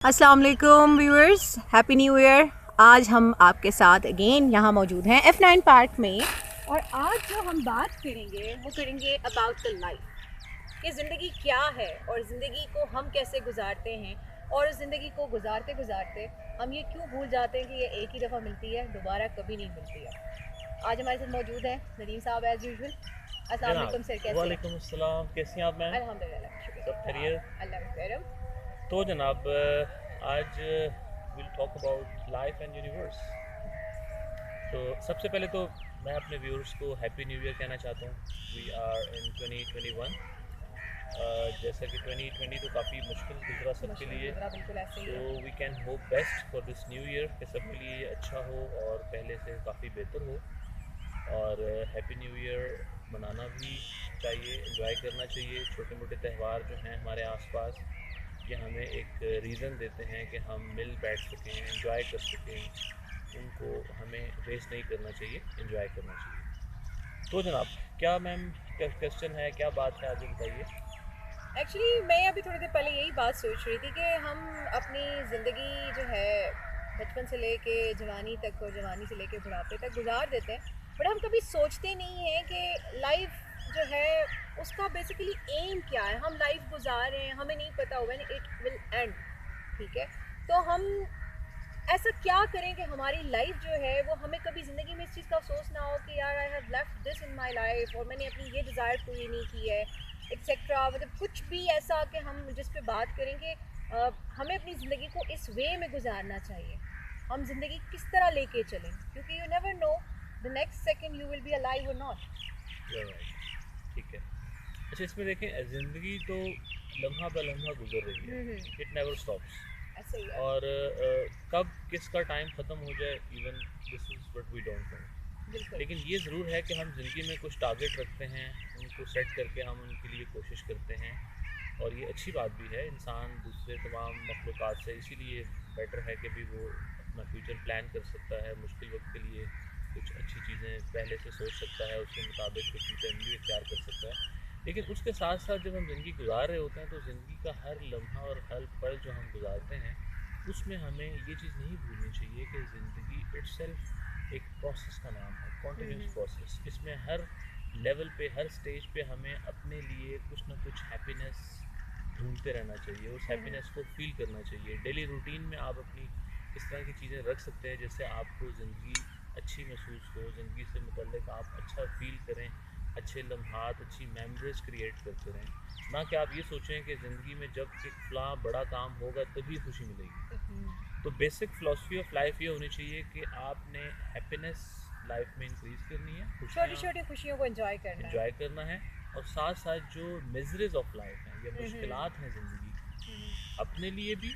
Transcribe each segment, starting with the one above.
अस्सलाम वालेकुम viewers, happy new year. आज हम आपके साथ अगेन यहाँ मौजूद हैं F9 पार्क में, और आज जो हम बात करेंगे वो करेंगे अबाउट द लाइफ कि ज़िंदगी क्या है और ज़िंदगी को हम कैसे गुजारते हैं, और ज़िंदगी को गुजारते गुजारते हम ये क्यों भूल जाते हैं कि ये एक ही दफ़ा मिलती है, दोबारा कभी नहीं मिलती है। आज हमारे साथ मौजूद हैं नदीम साहब एज़ यूजुअल। अस्सलाम जनाब, वालेकुम सर, कैसे हैं? वालेकुम अस्सलाम। कैसी हैं आप मैम? अल्हम्दुलिल्लाह, सब शुक्र खैरियत? अल्लाह का करम। तो जनाब, आज will talk about life and universe. तो सबसे पहले तो मैं अपने व्यूअर्स को हैप्पी न्यू ईयर कहना चाहता हूँ। We are in 2021। जैसा कि 2020 तो काफ़ी मुश्किल गुजरा सबके मुश्किल लिए। गुजरा, बिल्कुल ऐसे ही सो है। We can hope best for this new year कि सबके लिए अच्छा हो और पहले से काफ़ी बेहतर हो। और हैप्पी न्यू ईयर मनाना भी चाहिए, एंजॉय करना चाहिए। छोटे मोटे त्यौहार जो हैं हमारे आसपास, ये हमें एक रीज़न देते हैं कि हम मिल बैठ सकें, एंजॉय कर सकें। उनको हमें वेस्ट नहीं करना चाहिए, एंजॉय करना चाहिए। तो जनाब, क्या मैम क्वेश्चन है, क्या बात है, आगे बताइए। एक्चुअली मैं अभी थोड़ी देर पहले यही बात सोच रही थी कि हम अपनी ज़िंदगी जो है बचपन से लेके जवानी तक और जवानी से लेके बुढ़ापे तक गुजार देते हैं, बट हम कभी सोचते नहीं हैं कि लाइफ जो है उसका बेसिकली एम क्या है। हम लाइफ गुजार रहे हैं, हमें नहीं पता व्हेन इट विल एंड। ठीक है, तो हम ऐसा क्या करें कि हमारी लाइफ जो है वो हमें कभी ज़िंदगी में इस चीज़ का अफसोस ना हो कि यार I have left this in my life और मैंने अपनी ये डिज़ायर पूरी नहीं की है, एक्सेट्रा। मतलब कुछ भी ऐसा कि हम जिस पे बात करेंगे, हमें अपनी ज़िंदगी को इस वे में गुजारना चाहिए। हम ज़िंदगी किस तरह लेके चलें, क्योंकि you never know the next second you will be alive और नॉट। राइट, ठीक है। अच्छा, इसमें देखें, ज़िंदगी तो लम्हा ब लम्हा गुजर रही है। It never stops. ऐसे ही है। और कब किसका टाइम ख़त्म हो जाए, even this is what we don't know. बिल्कुल। लेकिन ये ज़रूर है कि हम ज़िंदगी में कुछ टारगेट रखते हैं, उनको सेट करके हम उनके लिए कोशिश करते हैं। और ये अच्छी बात भी है। इंसान दूसरे तमाम मखलूक़ात से इसीलिए बेटर है कि भी वो अपना फ्यूचर प्लान कर सकता है। मुश्किल वक्त के लिए कुछ अच्छी चीज़ें पहले से सोच सकता है, उसके मुताबिक कुछ भी इख्तियार कर सकता है। लेकिन उसके साथ साथ जब हम ज़िंदगी गुजार रहे होते हैं, तो ज़िंदगी का हर लम्हा और हर पल जो हम गुजारते हैं, उसमें हमें ये चीज़ नहीं भूलनी चाहिए कि ज़िंदगी इट्सेल्फ एक प्रोसेस का नाम है, कॉन्टीन्यूस प्रोसेस। इसमें हर लेवल पे, हर स्टेज पे हमें अपने लिए कुछ ना कुछ हैप्पीनेस ढूंढते रहना चाहिए, उस हैप्पीनेस को फील करना चाहिए। डेली रूटीन में आप अपनी इस तरह की चीज़ें रख सकते हैं जिससे आपको ज़िंदगी अच्छी महसूस हो, ज़िंदगी से मुतल्लिक आप अच्छा फ़ील करें, अच्छे लम्हात, अच्छी मेमोरीज क्रिएट करते रहें। ना कि आप ये सोचें कि ज़िंदगी में जब एक फ़लाँ बड़ा काम होगा तभी खुशी मिलेगी। तो बेसिक फ़िलासफ़ी ऑफ लाइफ ये होनी चाहिए कि आपने हैप्पीनेस लाइफ में इंक्रीज़ करनी है, छोटी खुशियाँ छोटी खुशियों को एंजॉय करना है। एंजॉय करना है। और साथ साथ जो मिजरीज ऑफ लाइफ हैं या मुश्किलात हैं ज़िंदगी की, अपने लिए भी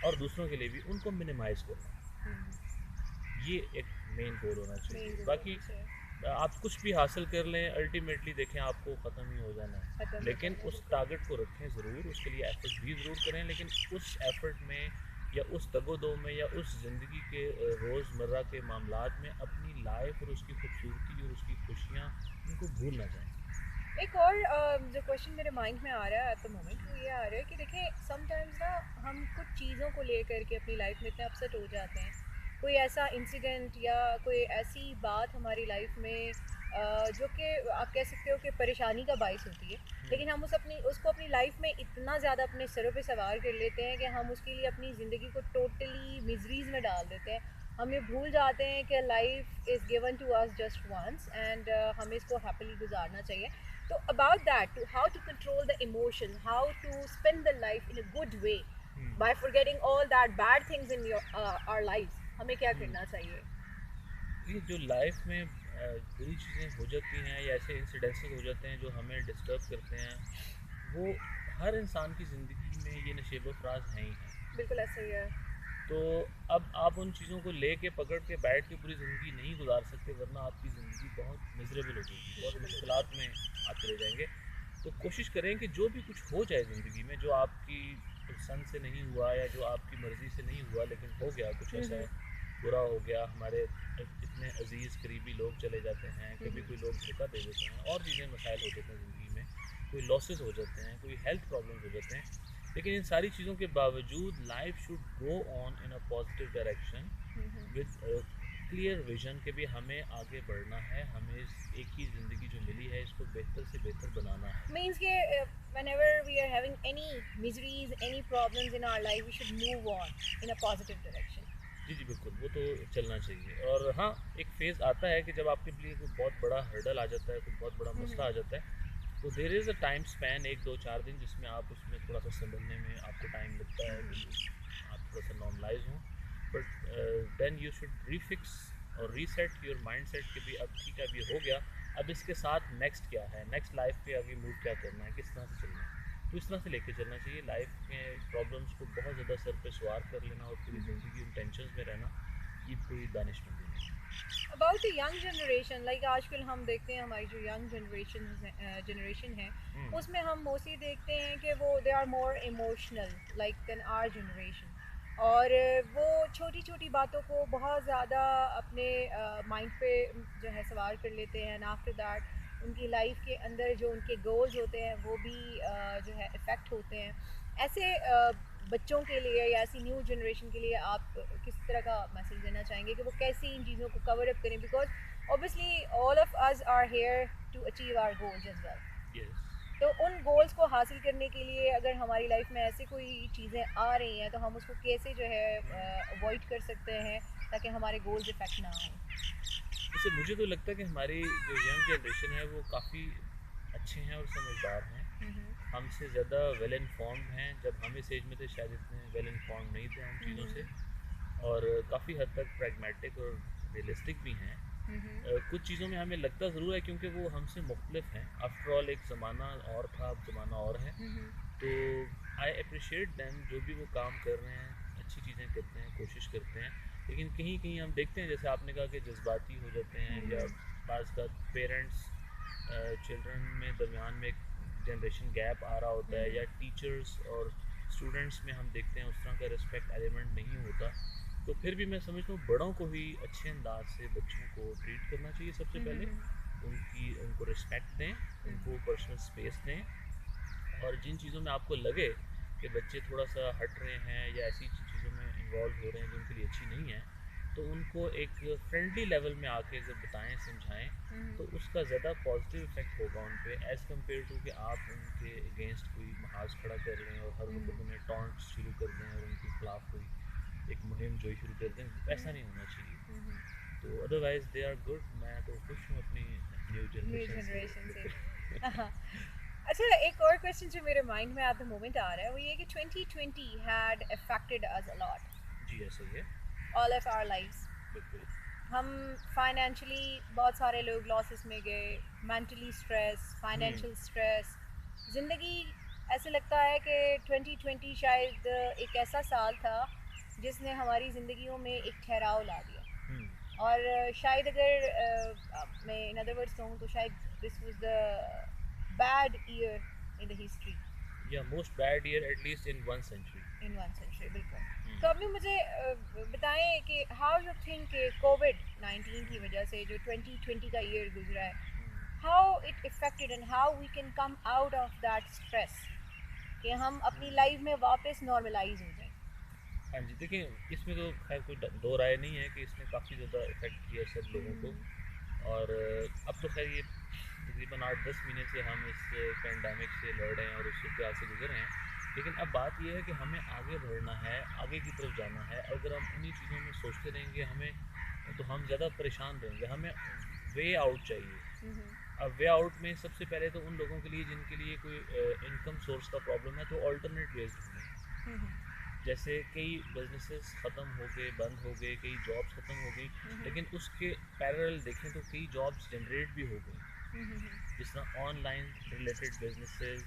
और दूसरों के लिए भी, उनको मिनिमाइज़ करना है। ये एक मेन गोल होना मेन चाहिए। गोल बाकी होना चाहिए। आप कुछ भी हासिल कर लें, अल्टीमेटली देखें आपको ख़त्म ही हो जाना है। खत्म हो लेकिन जाना है, उस बिल्कुल। टारगेट को रखें ज़रूर, उसके लिए एफर्ट भी ज़रूर करें। लेकिन उस एफर्ट में या उस दगो-दो में या उस ज़िंदगी के रोज़मर्रा के मामलात में अपनी लाइफ और उसकी खूबसूरती और उसकी खुशियाँ, उनको भूल ना जाएं। एक और जो क्वेश्चन मेरे माइंड में आ रहा है एट द मोमेंट, वो ये आ रहा है कि देखिए समटाइम्स ना हम कुछ चीज़ों को लेकर के अपनी लाइफ में इतने अपसेट हो जाते हैं। कोई ऐसा इंसिडेंट या कोई ऐसी बात हमारी लाइफ में जो कि आप कह सकते हो कि परेशानी का बायस होती है, लेकिन हम उसको अपनी लाइफ में इतना ज़्यादा अपने सरों पे सवार कर लेते हैं कि हम उसके लिए अपनी ज़िंदगी को टोटली मिजरीज में डाल देते हैं। हम ये भूल जाते हैं कि life is given to us just once, and हमें इसको हैप्पीली गुजारना चाहिए। So about that, to how to control the emotion, how to spend the life in a good way by forgetting all that bad things in our lives, हमें क्या करना चाहिए? ये जो लाइफ में बुरी चीज़ें हो जाती हैं या ऐसे इंसिडेंसेस हो जाते हैं जो हमें डिस्टर्ब करते हैं, वो हर इंसान की ज़िंदगी में ये नशेब फ़राज हैं ही हैं। बिल्कुल ऐसा ही है। तो अब आप उन चीज़ों को लेके पकड़ के बैठ के पूरी ज़िंदगी नहीं गुजार सकते, वरना आपकी ज़िंदगी बहुत मिजरेबल हो जाएगी, बहुत मिजरेबल हो मुश्किलात जाएगी। में आप चले जाएंगे। तो कोशिश करें कि जो भी कुछ हो जाए ज़िंदगी में, जो आपकी पसंद से नहीं हुआ या जो आपकी मर्ज़ी से नहीं हुआ लेकिन हो गया, कुछ ऐसा बुरा हो गया, हमारे इतने अजीज़ करीबी लोग चले जाते हैं, कभी कोई लोग धोखा दे देते हैं, और चीज़ें मसाइल हो जाते हैं ज़िंदगी में, कोई लॉसेस हो जाते हैं, कोई हेल्थ प्रॉब्लम्स हो जाते हैं। लेकिन इन सारी चीज़ों के बावजूद life should go on in a positive direction with clear vision के भी हमें आगे बढ़ना है, हमें इस एक ही ज़िंदगी जो मिली है इसको बेहतर से बेहतर बनाना है। Means कि whenever we are having any miseries, any problems in our life, we should move on in a positive direction. जी जी बिल्कुल, वो तो चलना चाहिए। और हाँ, एक फेज़ आता है कि जब आपके लिए कोई बहुत बड़ा हर्डल आ जाता है, कोई बहुत बड़ा मसला आ जाता है, तो there is a time span 1 2 4 दिन जिसमें आप उसमें थोड़ा सा संभलने में आपको टाइम लगता है कि आप थोड़ा सा नॉर्मलाइज हों, but then you should refix और रीसेट योर माइंड सेट कि भी अब ठीक है, अब ये हो गया, अब इसके साथ नेक्स्ट क्या है, नेक्स्ट लाइफ पे आगे मूव क्या करना है, किस तरह से चलना है। तो इस तरह से लेके चलना चाहिए। लाइफ के प्रॉब्लम्स को बहुत ज़्यादा सर पे सवार कर लेना और पूरी ज़िंदगी उन टेंशन में रहना, ये कोई दानिशमंदी नहीं है। About the young generation, like आजकल हम देखते हैं हमारी जो यंग जनरेशन है हम्म, उसमें हम मोस्टली देखते हैं कि वो they are more emotional like than our generation. और वो छोटी छोटी बातों को बहुत ज़्यादा अपने माइंड पे जो है सवार कर लेते हैं, एंड आफ्टर दैट उनकी लाइफ के अंदर जो उनके गोल्स होते हैं वो भी जो है इफ़ेक्ट होते हैं। ऐसे बच्चों के लिए या ऐसी न्यू जनरेशन के लिए आप किस तरह का मैसेज देना चाहेंगे कि वो कैसे इन चीज़ों को कवर अप करें, because obviously all of us are here to achieve our goals as well. Yes. तो उन गोल्स को हासिल करने के लिए अगर हमारी लाइफ में ऐसी कोई चीज़ें आ रही हैं तो हम उसको कैसे जो है अवॉइड कर सकते हैं ताकि हमारे गोल्स इफेक्ट ना आए। जैसे मुझे तो लगता है कि हमारी जो यंग जनरेशन है वो काफ़ी अच्छे हैं और समझदार हैं, हमसे ज़्यादा वेल इन्फॉर्म्ड हैं। जब हम इस एज में थे शायद इतने वेल इन्फॉर्म्ड नहीं थे हम चीज़ों से, और काफ़ी हद तक प्रैग्मेटिक और रियलिस्टिक भी हैं। कुछ चीज़ों में हमें लगता ज़रूर है क्योंकि वो हमसे मुख्तलिफ हैं। आफ्टर ऑल एक ज़माना और था, अब ज़माना और है। तो आई अप्रिशिएट दैम, जो भी वो काम कर रहे हैं अच्छी चीज़ें करते हैं, कोशिश करते हैं। लेकिन कहीं कहीं हम देखते हैं जैसे आपने कहा कि जज्बाती हो जाते हैं, या बाज़ का पेरेंट्स चिल्ड्रन में दरमियान में एक जनरेशन गैप आ रहा होता है, या टीचर्स और स्टूडेंट्स में हम देखते हैं उस तरह का रिस्पेक्ट एलिमेंट नहीं होता। तो फिर भी मैं समझता हूँ बड़ों को ही अच्छे अंदाज से बच्चों को ट्रीट करना चाहिए। सबसे पहले उनको रिस्पेक्ट दें, उनको पर्सनल स्पेस दें, और जिन चीज़ों में आपको लगे कि बच्चे थोड़ा सा हट रहे हैं या ऐसी चीज़ों में इन्वॉल्व हो रहे हैं जो उनके लिए अच्छी नहीं है, तो उनको एक फ्रेंडली लेवल में आके अगर बताएं समझाएं, तो उसका ज़्यादा पॉजिटिव इफेक्ट होगा उन पे, एज़ कम्पेयर टू कि आप उनके अगेंस्ट कोई महाज खड़ा कर लें और हर वक्त उन्हें टॉन्ट शुरू कर दें और उनके खिलाफ कोई एक मुहिम जोई शुरू कर दें। ऐसा नहीं होना चाहिए। तो अदरवाइज दे आर गुड, मैं तो खुश हूँ अपनी न्यू न्यू जनरेशन से। जनरेशन से। बिल्कुल। अच्छा, एक और क्वेश्चन जो मेरे माइंड में एट द मोमेंट आ रहा है वो ये कि 2020 had affected us a lot, जी ऐसा ही है। All of our lives. बिल्कुल। हम फाइनेंशियली बहुत सारे लोग लॉसेस में गए, mentally stress, hmm, financial stress. ज़िंदगी ऐसे लगता है कि 2020 शायद एक ऐसा साल था जिसने हमारी ज़िंदगियों में एक ठहराव ला दिया। हम्म, और शायद अगर मैं इन अदर वर्ड्स कहूँ तो शायद this was the bad year in the history, या most bad year at least in 1 century. In one century. बिल्कुल। तो अभी मुझे बताएं कि हाउ यू थिंक कोविड 19 की वजह से जो 2020 का ईयर गुजरा है, how it affected and how we can come out of that stress कि हम अपनी लाइफ में वापस नॉर्मलाइज हो जाएं। हाँ जी, देखिए इसमें तो खैर कोई दो राय नहीं है कि इसने काफ़ी ज़्यादा इफ़ेक्ट किया सब लोगों को। और अब तो खैर ये तकरीबन 8 10 महीने से हम इस पेंडेमिक से लड़ रहे हैं और उस सूरत से गुजर रहे हैं। लेकिन अब बात यह है कि हमें आगे बढ़ना है, आगे की तरफ जाना है। अगर हम उन्हीं चीज़ों में सोचते रहेंगे हमें, तो हम ज़्यादा परेशान रहेंगे। हमें वे आउट चाहिए। अब वे आउट में सबसे पहले तो उन लोगों के लिए जिनके लिए कोई इनकम सोर्स का प्रॉब्लम है, तो अल्टरनेट वेज ढूंढें। जैसे कई बिजनेसेस ख़त्म हो गए, बंद हो गए, कई जॉब्स ख़त्म हो गई, लेकिन उसके पैरेलल देखें तो कई जॉब्स जनरेट भी हो गई, जिस तरह ऑनलाइन रिलेटेड बिजनेसेस,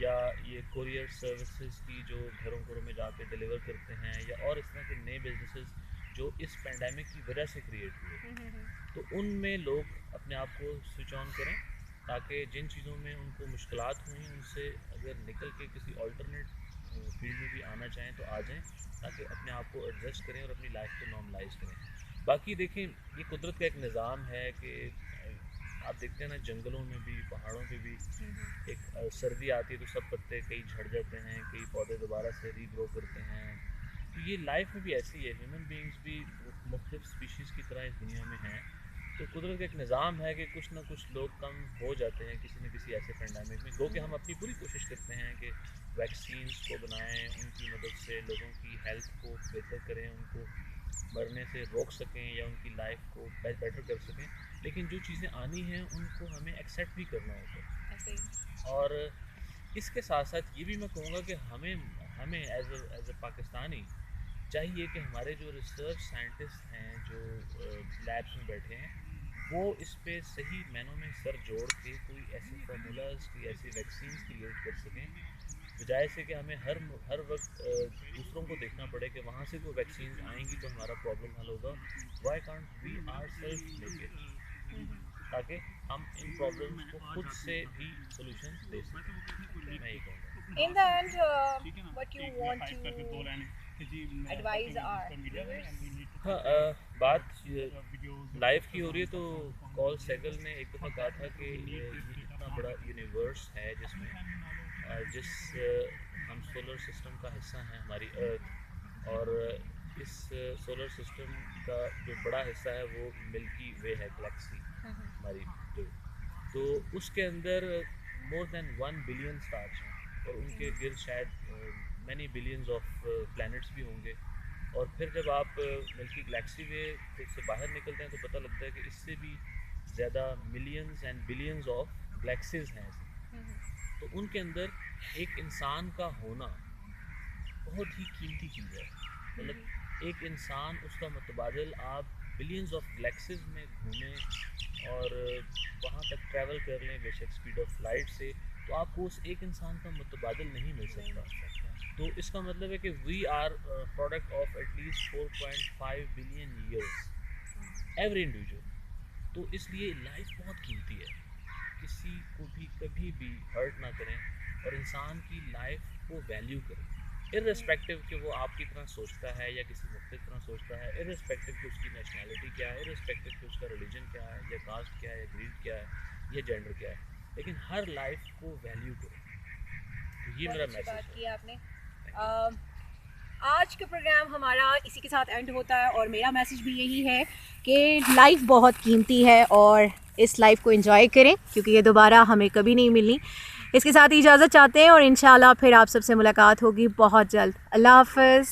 या ये कुरियर सर्विसेज की जो घरों घरों में जाके डिलीवर करते हैं, या और इस तरह के नए बिजनेसेस जो इस पेंडेमिक की वजह से क्रिएट हुए। तो उनमें लोग अपने आप को स्विच ऑन करें, ताकि जिन चीज़ों में उनको मुश्किलात हुई उनसे अगर निकल के किसी ऑल्टरनेट फील्ड में भी आना चाहें तो आ जाएं, ताकि अपने आप को एडजस्ट करें और अपनी लाइफ को नॉर्मलाइज करें। बाकी देखें, ये कुदरत का एक निज़ाम है कि आप देखते हैं ना जंगलों में भी, पहाड़ों पे भी एक सर्दी आती है तो सब पत्ते कई झड़ जाते हैं, कई पौधे दोबारा से रीग्रो करते हैं। तो ये लाइफ में भी ऐसी है, ह्यूमन बीइंग्स भी मुख्तलिफ स्पीशीज़ की तरह इस दुनिया में हैं। तो कुदरत का एक निज़ाम है कि कुछ ना कुछ लोग कम हो जाते हैं किसी न किसी ऐसे पेंडेमिक में। गो कि हम अपनी पूरी कोशिश करते हैं कि वैक्सीन्स को बनाएं, उनकी मदद से लोगों की हेल्थ को बेहतर करें, उनको मरने से रोक सकें या उनकी लाइफ को बेटर कर सकें। लेकिन जो चीज़ें आनी हैं उनको हमें एक्सेप्ट भी करना होता है। ऐसे ही। और इसके साथ साथ ये भी मैं कहूँगा कि हमें हमें एज अ पाकिस्तानी चाहिए कि हमारे जो रिसर्च साइंटिस्ट हैं, जो लैब्स में बैठे हैं, वो इस पे सही मायनों में सर जोड़ के कोई ऐसे फार्मूलाज, कोई ऐसी वैक्सीन्स क्रिएट कर सकें, बजाय से कि हमें हर वक्त दूसरों को देखना पड़े कि वहाँ से कोई वैक्सीन आएंगी तो हमारा प्रॉब्लम हल होगा। Why can't we are self make it, ताकि हम इन प्रॉब्लम्स को खुद से भी सोल्यूशन दे सकें। मैं यही कहूँगा। In the end, what you want to advise our viewers? हाँ, बात लाइफ की हो रही है तो कॉल सेगल ने एक दफ़ा कहा था कि ये इतना बड़ा यूनिवर्स है जिसमें जिस हम सोलर सिस्टम का हिस्सा हैं, हमारी अर्थ, और इस सोलर सिस्टम का जो बड़ा हिस्सा है वो मिल्की वे है, गैलेक्सी हमारी जो, तो उसके अंदर मोर देन 1 बिलियन स्टार्स हैं और उनके गिर्द शायद मैनी बिलियंस ऑफ प्लैनेट्स भी होंगे। और फिर जब आप मिल्की गैलेक्सी वे से बाहर निकलते हैं तो पता लगता है कि इससे भी ज़्यादा millions and billions of galaxies हैं ऐसे। तो उनके अंदर एक इंसान का होना बहुत ही कीमती चीज़ है। मतलब एक इंसान, उसका मुतबादिल आप बिलियंस ऑफ गैलेक्सीज में घूमें और वहाँ तक ट्रैवल कर लें, बेशक स्पीड ऑफ लाइट से, तो आपको उस एक इंसान का मुतबादिल नहीं मिल सकता। तो इसका मतलब है कि we are product of at least 4.5 billion years every individual. तो इसलिए लाइफ बहुत कीमती है, किसी को भी कभी भी हर्ट ना करें और इंसान की लाइफ को वैल्यू करें, इर्रेस्पेक्टिव कि वो आपकी तरह सोचता है या किसी मुख्तलिफ तरह सोचता है, इर्रेस्पेक्टिव कि उसकी नेशनैलिटी क्या है, इर्रेस्पेक्टिव कि उसका रिलीजन क्या है या कास्ट क्या है या ग्रीड क्या है या जेंडर क्या है, लेकिन हर लाइफ को वैल्यू करें। तो ये मेरा मैसेज बात है। की आपने। आज का प्रोग्राम हमारा इसी के साथ एंड होता है और मेरा मैसेज भी यही है कि लाइफ बहुत कीमती है और इस लाइफ को एंजॉय करें क्योंकि ये दोबारा हमें कभी नहीं मिलनी। इसके साथ ही इजाज़त चाहते हैं और इंशाल्लाह फिर आप सबसे मुलाकात होगी बहुत जल्द। अल्लाह हाफ़िज़।